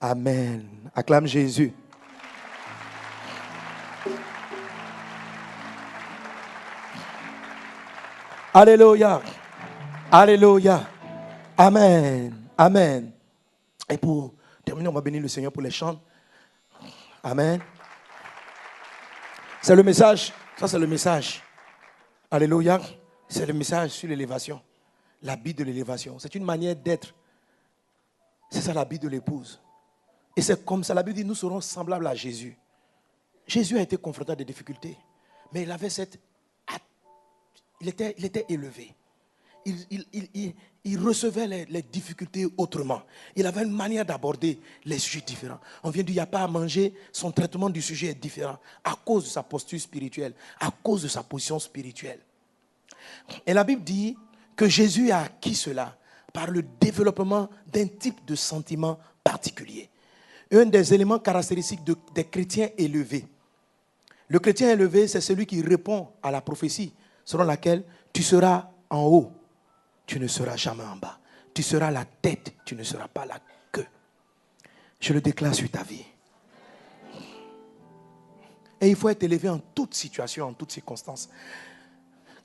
Amen. Acclame Jésus. Alléluia. Alléluia. Amen. Amen. Et pour terminer, on va bénir le Seigneur pour les chants. Amen. C'est le message. Ça, c'est le message. Alléluia. C'est le message sur l'élévation. L'habit de l'élévation. C'est une manière d'être. C'est ça l'habit de l'épouse. Et c'est comme ça, la Bible dit, nous serons semblables à Jésus. Jésus a été confronté à des difficultés. Mais il avait cette... Il était élevé. Il recevait les difficultés autrement. Il avait une manière d'aborder les sujets différents. On vient de dire, il n'y a pas à manger, son traitement du sujet est différent. À cause de sa posture spirituelle, à cause de sa position spirituelle. Et la Bible dit que Jésus a acquis cela par le développement d'un type de sentiment particulier. Un des éléments caractéristiques des chrétiens élevés. Le chrétien élevé, c'est celui qui répond à la prophétie selon laquelle tu seras en haut, tu ne seras jamais en bas. Tu seras la tête, tu ne seras pas la queue. Je le déclare sur ta vie. Et il faut être élevé en toute situation, en toutes circonstances.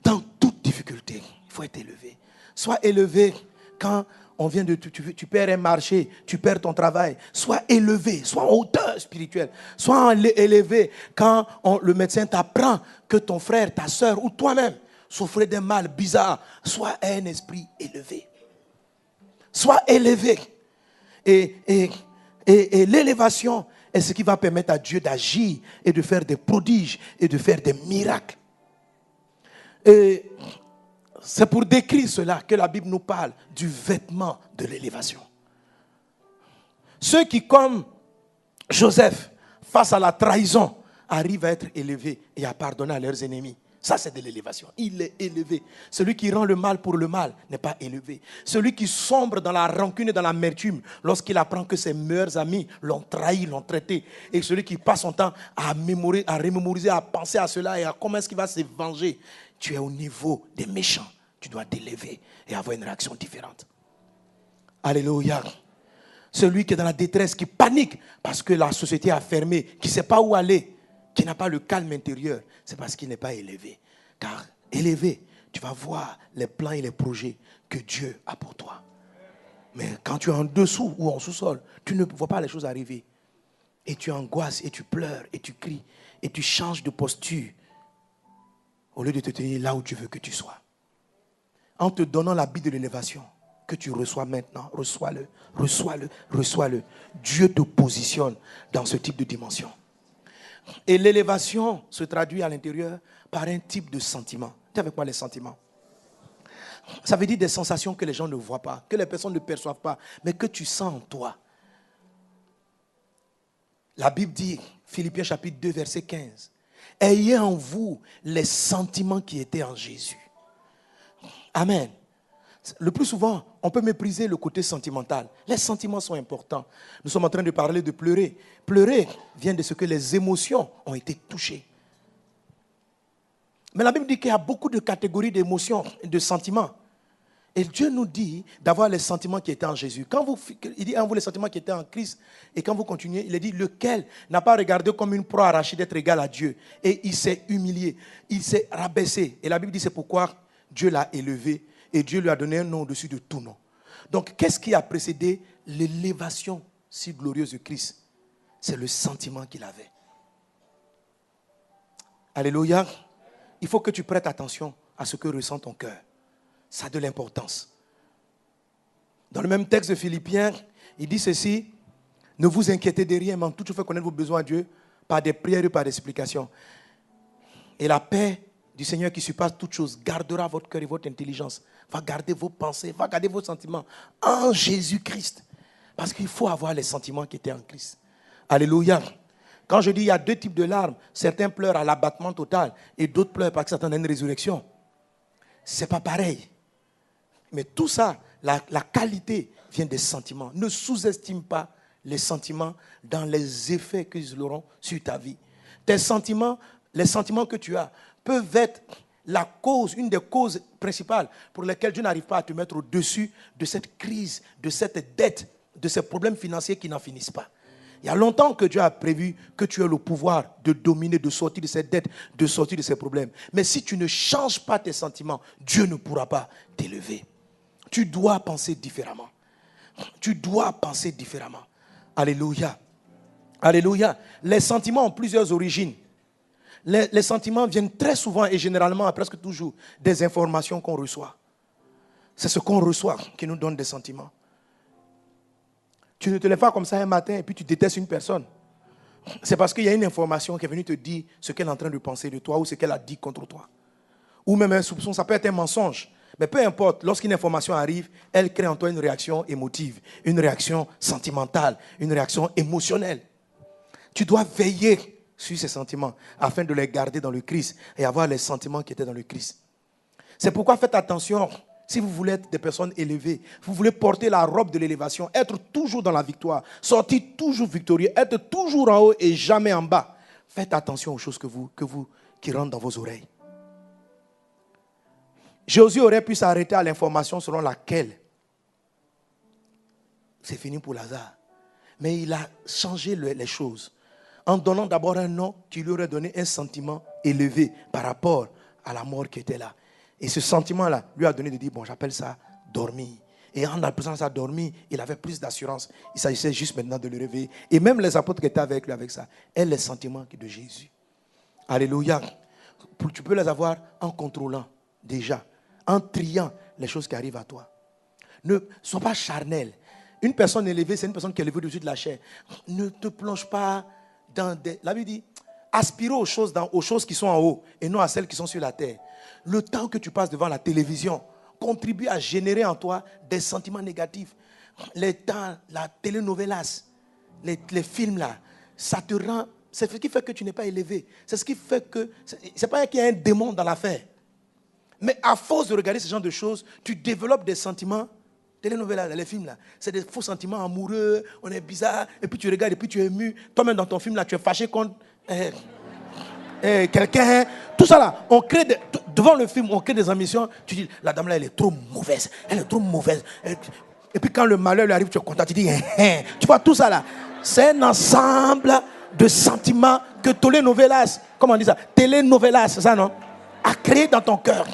Dans toute difficulté, il faut être élevé. Sois élevé quand on vient de tu perds un marché, tu perds ton travail. Sois élevé, sois en hauteur spirituelle. Sois élevé quand le médecin t'apprend que ton frère, ta soeur ou toi-même souffrait d'un mal bizarre. Sois un esprit élevé. Sois élevé. Et l'élévation est ce qui va permettre à Dieu d'agir et de faire des prodiges et de faire des miracles. Et c'est pour décrire cela que la Bible nous parle du vêtement de l'élévation. Ceux qui, comme Joseph, face à la trahison, arrivent à être élevés et à pardonner à leurs ennemis. Ça, c'est de l'élévation. Il est élevé. Celui qui rend le mal pour le mal n'est pas élevé. Celui qui sombre dans la rancune et dans l'amertume lorsqu'il apprend que ses meilleurs amis l'ont trahi, l'ont traité. Et celui qui passe son temps à remémoriser, à penser à cela et à comment est-ce qu'il va se venger. Tu es au niveau des méchants. Tu dois t'élever et avoir une réaction différente. Alléluia. Celui qui est dans la détresse, qui panique parce que la société a fermé, qui ne sait pas où aller, qui n'a pas le calme intérieur, c'est parce qu'il n'est pas élevé. Car élevé, tu vas voir les plans et les projets que Dieu a pour toi. Mais quand tu es en dessous ou en sous-sol, tu ne vois pas les choses arriver. Et tu angoisses, et tu pleures, et tu cries, et tu changes de posture au lieu de te tenir là où tu veux que tu sois. En te donnant l'habit de l'élévation que tu reçois maintenant, reçois-le, reçois-le, reçois-le. Dieu te positionne dans ce type de dimension. Et l'élévation se traduit à l'intérieur par un type de sentiment. Tu es avec moi les sentiments? Ça veut dire des sensations que les gens ne voient pas, que les personnes ne perçoivent pas, mais que tu sens en toi. La Bible dit, Philippiens chapitre 2, verset 15, « Ayez en vous les sentiments qui étaient en Jésus. » Amen. Le plus souvent, on peut mépriser le côté sentimental. Les sentiments sont importants. Nous sommes en train de parler de pleurer. Pleurer vient de ce que les émotions ont été touchées. Mais la Bible dit qu'il y a beaucoup de catégories d'émotions et de sentiments. Et Dieu nous dit d'avoir les sentiments qui étaient en Jésus. Il dit en vous les sentiments qui étaient en Christ. Et quand vous continuez, il dit lequel n'a pas regardé comme une proie arrachée d'être égal à Dieu. Et il s'est humilié, il s'est rabaissé. Et la Bible dit c'est pourquoi Dieu l'a élevé. Et Dieu lui a donné un nom au-dessus de tout nom. Donc, qu'est-ce qui a précédé l'élévation si glorieuse de Christ? C'est le sentiment qu'il avait. Alléluia. Il faut que tu prêtes attention à ce que ressent ton cœur. Ça a de l'importance. Dans le même texte de Philippiens, il dit ceci, « Ne vous inquiétez de rien, mais en tout fait connaître vos besoins à Dieu par des prières et par des supplications. Et la paix du Seigneur qui surpasse toutes choses gardera votre cœur et votre intelligence, va garder vos pensées, va garder vos sentiments en Jésus-Christ. » Parce qu'il faut avoir les sentiments qui étaient en Christ. Alléluia. Quand je dis il y a deux types de larmes, certains pleurent à l'abattement total et d'autres pleurent parce qu'ils attendent une résurrection. Ce n'est pas pareil. Mais tout ça, la qualité vient des sentiments. Ne sous-estime pas les sentiments dans les effets qu'ils auront sur ta vie. Tes sentiments, les sentiments que tu as, peuvent être la cause, une des causes principales pour lesquelles Dieu n'arrive pas à te mettre au-dessus de cette crise, de cette dette de ces problèmes financiers qui n'en finissent pas. Il y a longtemps que Dieu a prévu que tu aies le pouvoir de dominer, de sortir de cette dette, de sortir de ces problèmes. Mais si tu ne changes pas tes sentiments, Dieu ne pourra pas t'élever. Tu dois penser différemment. Tu dois penser différemment. Alléluia. Alléluia. Les sentiments ont plusieurs origines. Les sentiments viennent très souvent et généralement, presque toujours, des informations qu'on reçoit. C'est ce qu'on reçoit qui nous donne des sentiments. Tu ne te lèves pas comme ça un matin et puis tu détestes une personne. C'est parce qu'il y a une information qui est venue te dire ce qu'elle est en train de penser de toi ou ce qu'elle a dit contre toi. Ou même un soupçon, ça peut être un mensonge. Mais peu importe, lorsqu'une information arrive, elle crée en toi une réaction émotive, une réaction sentimentale, une réaction émotionnelle. Tu dois veiller sur ces sentiments afin de les garder dans le Christ et avoir les sentiments qui étaient dans le Christ. C'est pourquoi faites attention. Si vous voulez être des personnes élevées, vous voulez porter la robe de l'élévation, être toujours dans la victoire, sortir toujours victorieux, être toujours en haut et jamais en bas. Faites attention aux choses qui rentrent dans vos oreilles. Josué aurait pu s'arrêter à l'information selon laquelle c'est fini pour Lazare. Mais il a changé les choses en donnant d'abord un nom qui lui aurait donné un sentiment élevé par rapport à la mort qui était là. Et ce sentiment-là lui a donné de dire, bon, j'appelle ça dormir. Et en appelant ça dormir, il avait plus d'assurance. Il s'agissait juste maintenant de le réveiller. Et même les apôtres qui étaient avec lui avec ça, aient les sentiments de Jésus. Alléluia. Tu peux les avoir en contrôlant déjà, en triant les choses qui arrivent à toi. Ne sois pas charnel. Une personne élevée, c'est une personne qui est élevée au-dessus de la chair. Ne te plonge pas dans des... La Bible dit, aspire aux choses qui sont en haut et non à celles qui sont sur la terre. Le temps que tu passes devant la télévision contribue à générer en toi des sentiments négatifs. Les temps, la telenovelas, les films là, ça te rend... C'est ce qui fait que tu n'es pas élevé. C'est ce qui fait que... C'est pas qu'il y a un démon dans l'affaire. Mais à force de regarder ce genre de choses, tu développes des sentiments... Telenovelas, les films là, c'est des faux sentiments amoureux, on est bizarre, et puis tu regardes, et puis tu es ému. Toi-même dans ton film là, tu es fâché contre... quelqu'un, tout ça là, on crée devant le film, on crée des ambitions. Tu dis, la dame là, elle est trop mauvaise. Elle est trop mauvaise. Et puis quand le malheur lui arrive, tu es content, tu dis, tu vois, tout ça là, c'est un ensemble de sentiments que telenovelas, comment on dit ça, telenovelas, c'est ça non, a créé dans ton cœur.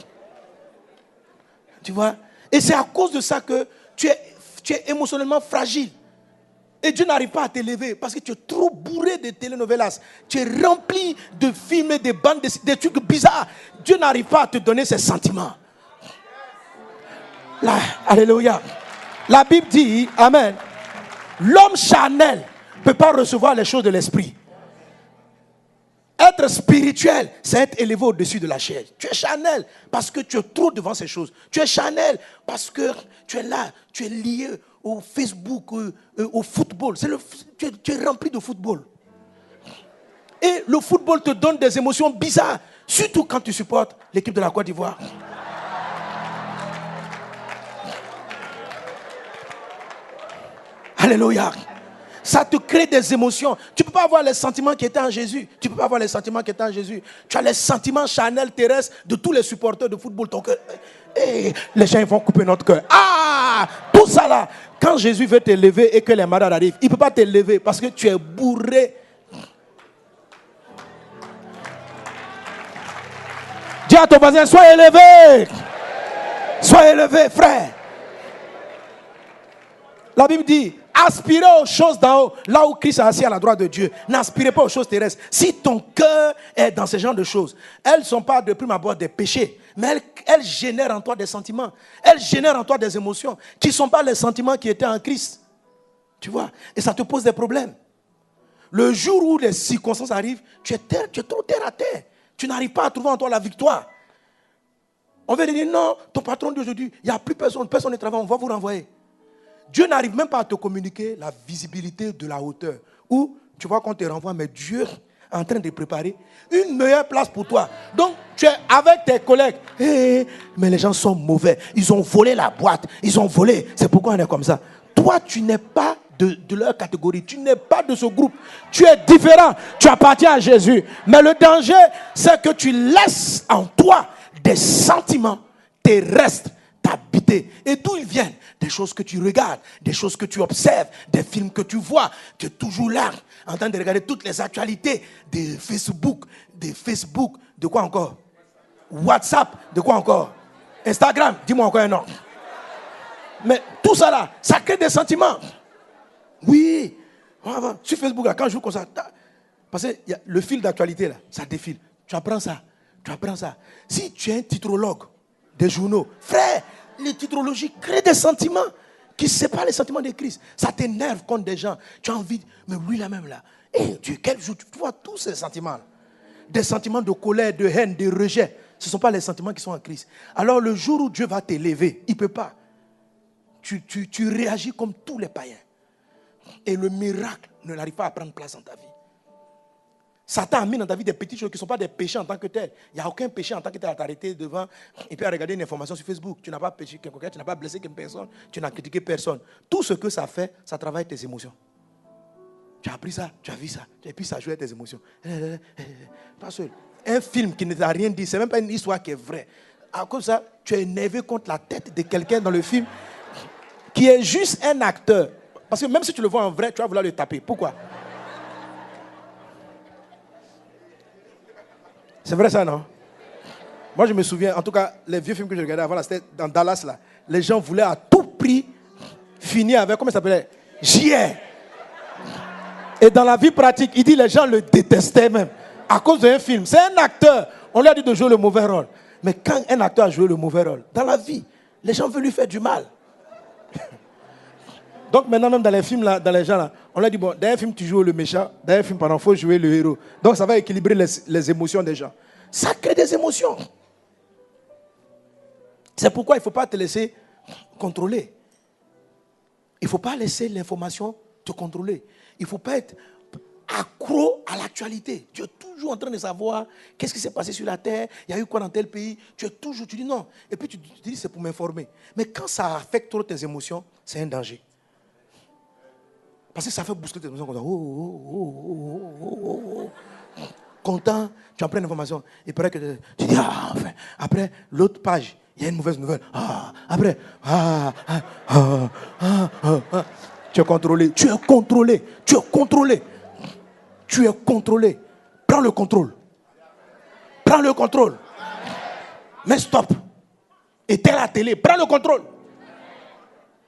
Tu vois, et c'est à cause de ça que tu es émotionnellement fragile. Et Dieu n'arrive pas à t'élever parce que tu es trop bourré de telenovelas. Tu es rempli de films et de bandes, des trucs bizarres. Dieu n'arrive pas à te donner ces sentiments. Là, alléluia. La Bible dit, amen, l'homme charnel ne peut pas recevoir les choses de l'esprit. Être spirituel, c'est être élevé au-dessus de la chair. Tu es charnel parce que tu es trop devant ces choses. Tu es charnel parce que tu es là, tu es lié au Facebook, au football. Tu es rempli de football. Et le football te donne des émotions bizarres, surtout quand tu supportes l'équipe de la Côte d'Ivoire. Alléluia. Ça te crée des émotions. Tu ne peux pas avoir les sentiments qui étaient en Jésus. Tu ne peux pas avoir les sentiments qui étaient en Jésus. Tu as les sentiments charnels terrestres de tous les supporters de football. Ton cœur. Et les gens vont couper notre cœur. Ah, tout ça là. Quand Jésus veut t'élever et que les malades arrivent, il ne peut pas t'élever parce que tu es bourré. Dis à ton voisin, sois élevé. Sois élevé, frère. La Bible dit, aspirez aux choses d'en haut, là où Christ est assis à la droite de Dieu. N'aspirez pas aux choses terrestres. Si ton cœur est dans ce genre de choses, elles ne sont pas de prime abord des péchés, mais elles génèrent en toi des sentiments. Elles génèrent en toi des émotions qui ne sont pas les sentiments qui étaient en Christ. Tu vois? Et ça te pose des problèmes. Le jour où les circonstances arrivent, tu es trop terre à terre. Tu n'arrives pas à trouver en toi la victoire. On va te dire, non, ton patron d'aujourd'hui, il n'y a plus personne ne travaille, on va vous renvoyer. Dieu n'arrive même pas à te communiquer la visibilité de la hauteur. Ou, tu vois qu'on te renvoie, mais Dieu est en train de préparer une meilleure place pour toi. Donc, tu es avec tes collègues. Mais les gens sont mauvais. Ils ont volé la boîte. Ils ont volé. C'est pourquoi on est comme ça. Toi, tu n'es pas de leur catégorie. Tu n'es pas de ce groupe. Tu es différent. Tu appartiens à Jésus. Mais le danger, c'est que tu laisses en toi des sentiments terrestres t'habiter. Et d'où ils viennent? des choses que tu regardes, des choses que tu observes, des films que tu vois. Tu es toujours là, en train de regarder toutes les actualités de Facebook, de quoi encore? WhatsApp, de quoi encore? Instagram, dis-moi encore un nom. Mais tout ça là, ça crée des sentiments. Oui. Sur Facebook, là, quand je joue comme ça, parce que le fil d'actualité là, ça défile. Tu apprends ça. Si tu es un titrologue des journaux, frère, les titrologies créent des sentiments qui ne sont pas les sentiments de Christ. Ça t'énerve contre des gens. Tu as envie, mais lui là même là, quel jour tu vois tous ces sentiments là. Des sentiments de colère, de haine, de rejet. Ce ne sont pas les sentiments qui sont en Christ. Alors le jour où Dieu va t'élever, il ne peut pas. Tu réagis comme tous les païens. Et le miracle ne n'arrive pas à prendre place dans ta vie. Satan a mis dans ta vie des petites choses qui ne sont pas des péchés en tant que tel. Il n'y a aucun péché en tant que tel à t'arrêter devant et puis à regarder une information sur Facebook. Tu n'as pas péché quelqu'un, tu n'as pas blessé quelqu'une personne, tu n'as critiqué personne. Tout ce que ça fait, ça travaille tes émotions. Tu as appris ça, tu as vu ça, et puis ça joue avec tes émotions. Pas seul. Un film qui ne t'a rien dit, ce n'est même pas une histoire qui est vraie. À cause de ça, tu es énervé contre la tête de quelqu'un dans le film qui est juste un acteur. Parce que même si tu le vois en vrai, tu vas vouloir le taper. Pourquoi? C'est vrai ça, non? Moi, je me souviens, en tout cas, les vieux films que je regardais avant, c'était dans Dallas, là. Les gens voulaient à tout prix finir avec, comment ça s'appelait? JR. Et dans la vie pratique, il dit les gens le détestaient même. À cause d'un film. C'est un acteur. On lui a dit de jouer le mauvais rôle. Mais quand un acteur a joué le mauvais rôle, dans la vie, les gens veulent lui faire du mal. Donc maintenant, même dans les films, là, dans les gens, là, on lui a dit, bon, dans un film, tu joues le méchant. Dans un film, il faut jouer le héros. Donc ça va équilibrer les émotions des gens. Ça crée des émotions. C'est pourquoi il ne faut pas te laisser contrôler. Il ne faut pas laisser l'information te contrôler. Il ne faut pas être accro à l'actualité. Tu es toujours en train de savoir qu'est-ce qui s'est passé sur la terre, il y a eu quoi dans tel pays. Tu dis non. Et puis tu dis c'est pour m'informer. Mais quand ça affecte trop tes émotions, c'est un danger. Parce que ça fait bousculer tes émotions. Content, tu en prends l'information. Il paraît que tu dis, enfin. Après, l'autre page, il y a une mauvaise nouvelle. Après, tu es contrôlé. Prends le contrôle. Mais stop. Éteins la télé. Prends le contrôle.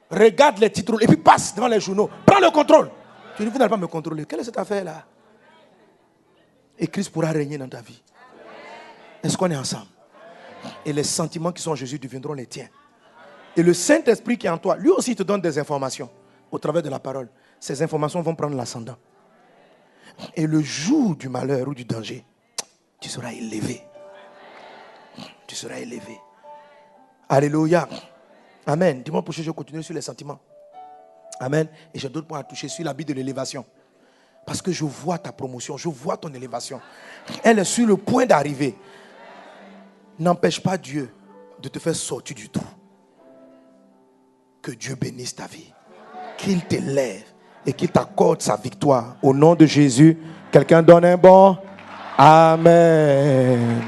Regarde les titres et puis passe devant les journaux. Prends le contrôle. Tu ne vas pas me contrôler. Quelle est cette affaire-là? Et Christ pourra régner dans ta vie. Est-ce qu'on est ensemble? Et les sentiments qui sont en Jésus deviendront les tiens. Et le Saint-Esprit qui est en toi, lui aussi te donne des informations au travers de la parole. Ces informations vont prendre l'ascendant. Et le jour du malheur ou du danger, tu seras élevé. Tu seras élevé. Alléluia. Amen. Dis-moi pour que je continue sur les sentiments. Amen. Et j'ai d'autres points à toucher sur l'habit de l'élévation. Parce que je vois ta promotion, je vois ton élévation. Elle est sur le point d'arriver. N'empêche pas Dieu de te faire sortir du trou. Que Dieu bénisse ta vie. Qu'il t'élève et qu'il t'accorde sa victoire. Au nom de Jésus, quelqu'un donne un bon Amen.